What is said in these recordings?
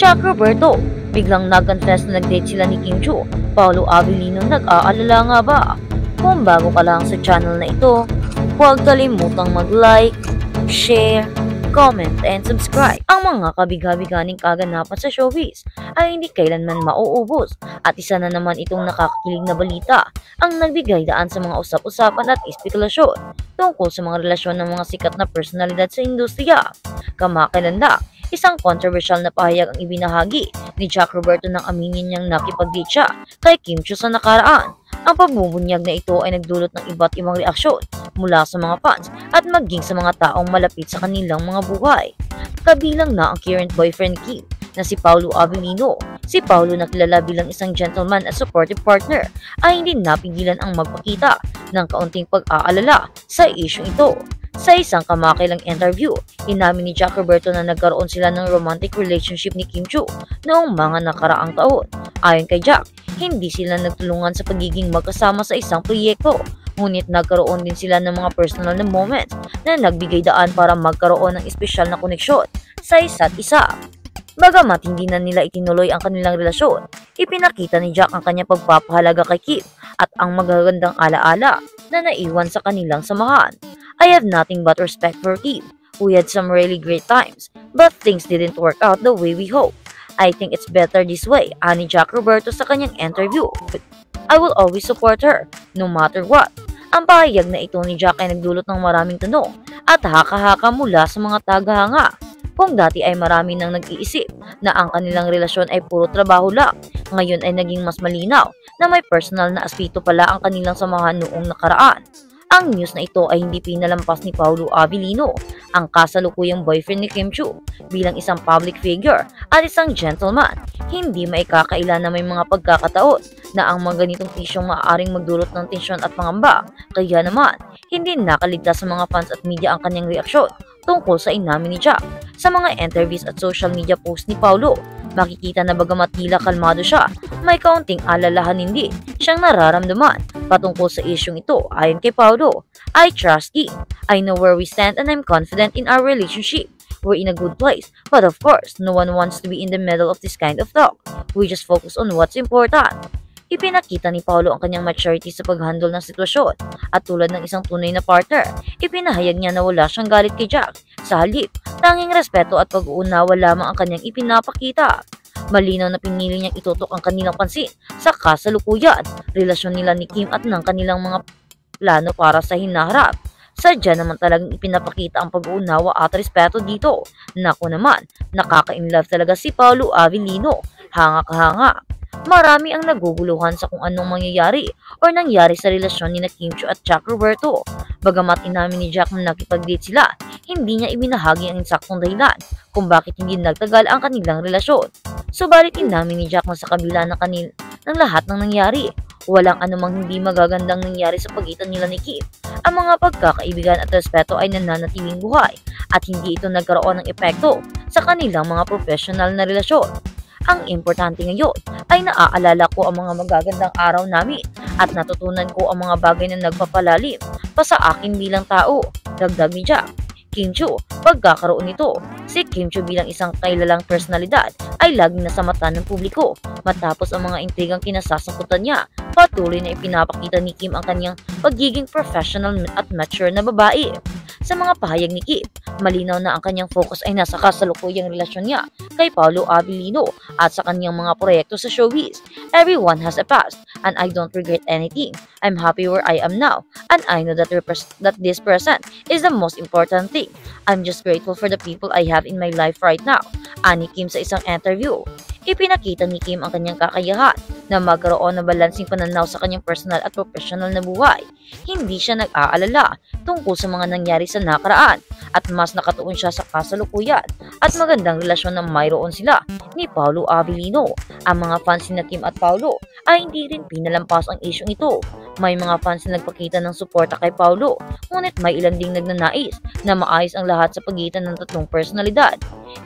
Jack Roberto, biglang nag-confess na nag-date sila ni Kim Chu. Paolo Avellino, nag-aalala nga ba? Kung bago ka lang sa channel na ito, huwag kalimutang mag-like, share, comment, and subscribe. Ang mga kabigha-biganing kaganapan sa showbiz ay hindi kailanman mauubos at isa na naman itong nakakakilig na balita ang nagbigay daan sa mga usap-usapan at espekulasyon tungkol sa mga relasyon ng mga sikat na personalidad sa industriya. Kamakailan isang controversial na pahayag ang ibinahagi ni Jack Roberto nang aminin niyang nakipag-date siya kay Kim Chu sa nakaraan. Ang pagbubunyag na ito ay nagdulot ng iba't ibang reaksyon mula sa mga fans at maging sa mga taong malapit sa kanilang mga buhay. Kabilang na ang current boyfriend Kim na si Paolo Avellino. Si Paolo, na kilala bilang isang gentleman at supportive partner, ay hindi napigilan ang magpakita ng kaunting pag-aalala sa isyong ito. Sa isang kamakailang interview, inamin ni Jack Roberto na nagkaroon sila ng romantic relationship ni Kim Chu noong mga nakaraang taon. Ayon kay Jack, hindi sila nagtulungan sa pagiging magkasama sa isang proyekto, ngunit nagkaroon din sila ng mga personal na moments na nagbigay daan para magkaroon ng espesyal na koneksyon sa isa't isa. Bagamat hindi na nila itinuloy ang kanilang relasyon, ipinakita ni Jack ang kanyang pagpapahalaga kay Kim at ang magagandang alaala na naiwan sa kanilang samahan. I have nothing but respect for Kim. We had some really great times, but things didn't work out the way we hoped. I think it's better this way, ani Jack Roberto sa kanyang interview. I will always support her, no matter what. Ang pahayag na ito ni Jack ay nagdulot ng maraming tanong at haka-haka mula sa mga tagahanga. Kung dati ay marami nang nag-iisip na ang kanilang relasyon ay puro trabaho lang, ngayon ay naging mas malinaw na may personal na aspeto pala ang kanilang samahan noong nakaraan. Ang news na ito ay hindi pinalampas ni Paolo Avellino, ang kasalukuyang boyfriend ni Kim Chu, bilang isang public figure at isang gentleman. Hindi maikakaila na may mga pagkakataon na ang mga ganitong isyong maaaring magdulot ng tensyon at pangamba. Kaya naman, hindi nakaligtas sa mga fans at media ang kanyang reaksyon tungkol sa inamin ni Jack. Sa mga interviews at social media posts ni Paolo, makikita na bagamat tila kalmado siya, may kaunting alalahanin din siyang nararamdaman patungkol sa isyong ito. Ayon kay Paolo, I trust Kim. I know where we stand and I'm confident in our relationship. We're in a good place, but of course, no one wants to be in the middle of this kind of talk. We just focus on what's important. Ipinakita ni Paolo ang kanyang maturity sa paghandle ng sitwasyon at tulad ng isang tunay na partner, ipinahayag niya na wala siyang galit kay Jack. Sa halip, tanging respeto at pag-uunawa lamang ang kanyang ipinapakita. Malinaw na pinili niyang itutok ang kanilang pansin sa kasalukuyan, relasyon nila ni Kim at ng kanilang mga plano para sa hinaharap. Sadya naman talagang ipinapakita ang pag-uunawa at respeto dito. Naku naman, nakaka-inlove talaga si Paolo Avellino. Hanga-kahanga. Marami ang naguguluhan sa kung anong mangyayari o nangyari sa relasyon ni Kim Chu at Jack Roberto. Bagamat inamin ni Jack na nakipag-date sila, hindi niya ibinahagi ang insaktong dahilan kung bakit hindi nagtagal ang kanilang relasyon. Subalit inamin ni Jack na sa kabila ng lahat ng nangyari, walang anumang hindi magagandang nangyari sa pagitan nila ni Kim. Ang mga pagkakaibigan at respeto ay nananatiling buhay at hindi ito nagkaroon ng epekto sa kanilang mga professional na relasyon. Ang importante ngayon ay naaalala ko ang mga magagandang araw namin at natutunan ko ang mga bagay na nagpapalalim pa sa akin bilang tao. Dagdag ni Jack. Kim Chu, pagkakaroon nito, si Kim Chu bilang isang kilalang personalidad ay laging nasa mata ng publiko. Matapos ang mga intrigang kinasasangkutan niya, patuloy na ipinapakita ni Kim ang kanyang pagiging professional at mature na babae. Sa mga pahayag ni Kim, malinaw na ang kanyang focus ay nasa kasalukuyang relasyon niya kay Paolo Avellino at sa kanyang mga proyekto sa showbiz. Everyone has a past and I don't regret anything. I'm happy where I am now and I know that this present is the most important thing. I'm just grateful for the people I have in my life right now. Ani Kim sa isang interview. Ipinakita ni Kim ang kanyang kakayahan na magkaroon ng balansing pananaw sa kanyang personal at professional na buhay. Hindi siya nag-aalala tungkol sa mga nangyari sa nakaraan at mas nakatuon siya sa kasalukuyan at magandang relasyon na mayroon sila ni Paolo Avellino. Ang mga fans ni Kim at Paolo ay hindi rin pinalampas ang isyong ito. May mga fans na nagpakita ng suporta kay Paolo, ngunit may ilan ding nagnanais na maayos ang lahat sa pagitan ng tatlong personalidad.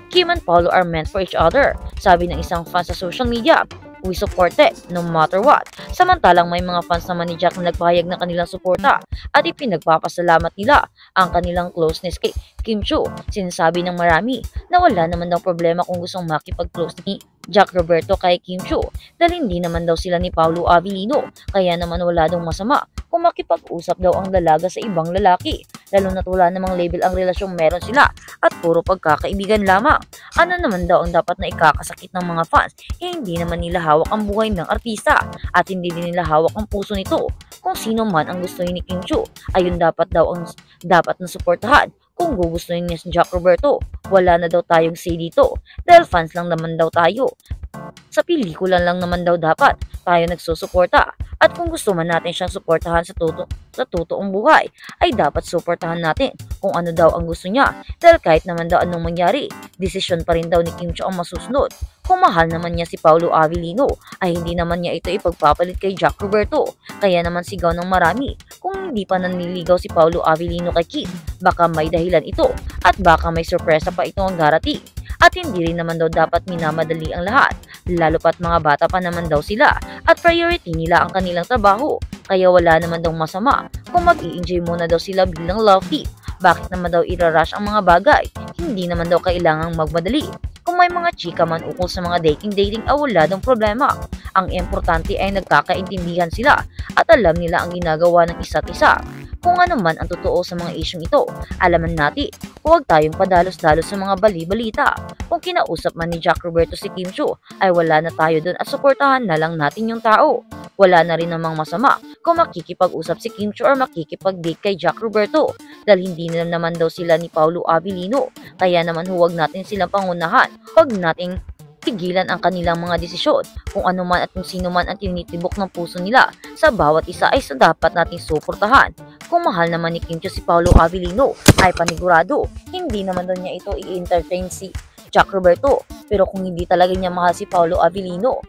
Kim and Paolo are meant for each other, sabi ng isang fan sa social media. "We support it, no matter what." Samantalang may mga fans naman ni Jack na nagpahayag ng kanilang suporta at ipinagpapasalamat nila ang kanilang closeness kay Kim Chiu. Sinasabi ng marami na wala naman daw problema kung gustong makipag-close ni Jack Roberto kay Kim Chiu dahil hindi naman daw sila ni Paolo Avellino, kaya naman wala daw masama kung makipag-usap daw ang dalaga sa ibang lalaki, lalo na't wala namang label ang relasyong meron sila at puro pagkakaibigan lamang. Ano naman daw ang dapat na ikakasakit ng mga fans? Hindi naman nila hawak ang buhay ng artista at hindi din nila hawak ang puso nito. Kung sino man ang gustuhin ni Kim Chiu, ayun dapat daw ang dapat na suportahan. Kung gugustuhin niya si Jack Roberto, wala na daw tayong say dito dahil fans lang naman daw tayo. Sa pelikula lang naman daw dapat tayo nagsusuporta. At kung gusto man natin siyang suportahan sa totoong buhay, ay dapat suportahan natin kung ano daw ang gusto niya. Dahil kahit naman daw anong mangyari, desisyon pa rin daw ni Kim Chiu ang masusunod. Kung mahal naman niya si Paolo Avellino, ay hindi naman niya ito ipagpapalit kay Jack Roberto. Kaya naman sigaw ng marami, kung hindi pa naniligaw si Paolo Avellino kay Kim, baka may dahilan ito at baka may sorpresa pa ito ang darating. At hindi rin naman daw dapat minamadali ang lahat, lalo pat mga bata pa naman daw sila at priority nila ang kanilang trabaho. Kaya wala naman daw masama kung mag-i-enjoy muna daw sila bilang love team. Bakit naman daw irarush ang mga bagay? Hindi naman daw kailangang magmadali. Kung may mga chika man ukol sa mga dating ay wala daw problema. Ang importante ay nagkakaintindihan sila at alam nila ang ginagawa ng isa't isa. Kung ano man ang totoo sa mga isyong ito, alaman natin, huwag tayong padalos-dalos sa mga bali-balita. Kung kinausap man ni Jack Roberto si Kim Chiu, ay wala na tayo dun at suportahan na lang natin yung tao. Wala na rin namang masama kung makikipag-usap si Kim Chiu or makikipag-date kay Jack Roberto dahil hindi na naman daw sila ni Paolo Avellino. Kaya naman huwag natin silang pangunahan. Huwag nating tigilan ang kanilang mga desisyon. Kung ano man at kung sino man ang tinitibok ng puso nila sa bawat isa ay sa dapat nating suportahan. Kung mahal naman ni Kim Chiu si Paolo Avellino ay panigurado, hindi naman daw niya ito i-entertain si Jack Roberto. Pero kung hindi talaga niya mahal si Paolo Avellino,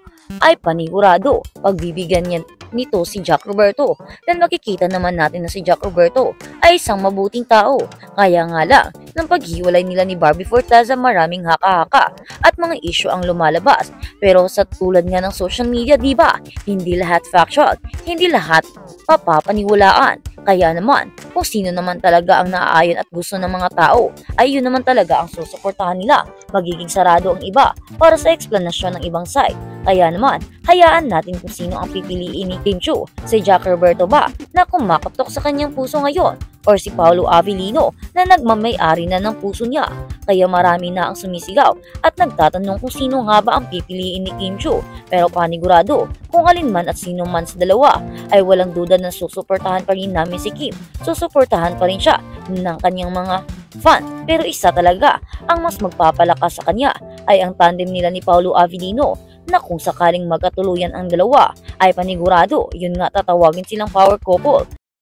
ay panigurado pagbibigyan niya nito si Jack Roberto. Dahil makikita naman natin na si Jack Roberto ay isang mabuting tao. Kaya nga lang, ng paghiwalay nila ni Barbie Forteza maraming haka-haka at mga issue ang lumalabas. Pero sa tulad nga ng social media, diba? Hindi lahat factual, hindi lahat papapaniwalaan. Kaya naman, kung sino naman talaga ang naaayon at gusto ng mga tao, ay yun naman talaga ang susuportahan nila. Magiging sarado ang iba para sa eksplanasyon ng ibang side. Kaya naman, hayaan natin kung sino ang pipiliin ni Kim Chiu, si Jack Roberto ba na kumakatok sa kanyang puso ngayon, or si Paolo Avellino na nagmamay-ari na ng puso niya. Kaya marami na ang sumisigaw at nagtatanong kung sino nga ba ang pipiliin ni Kim Chiu. Pero panigurado, kung alin man at sino man sa dalawa, ay walang duda na susuportahan pa rin namin si Kim. Susuportahan pa rin siya ng kanyang mga fan. Pero isa talaga ang mas magpapalakas sa kanya ay ang tandem nila ni Paolo Avellino na kung sakaling magkatuluyan ang dalawa ay panigurado, yun nga tatawagin silang power couple.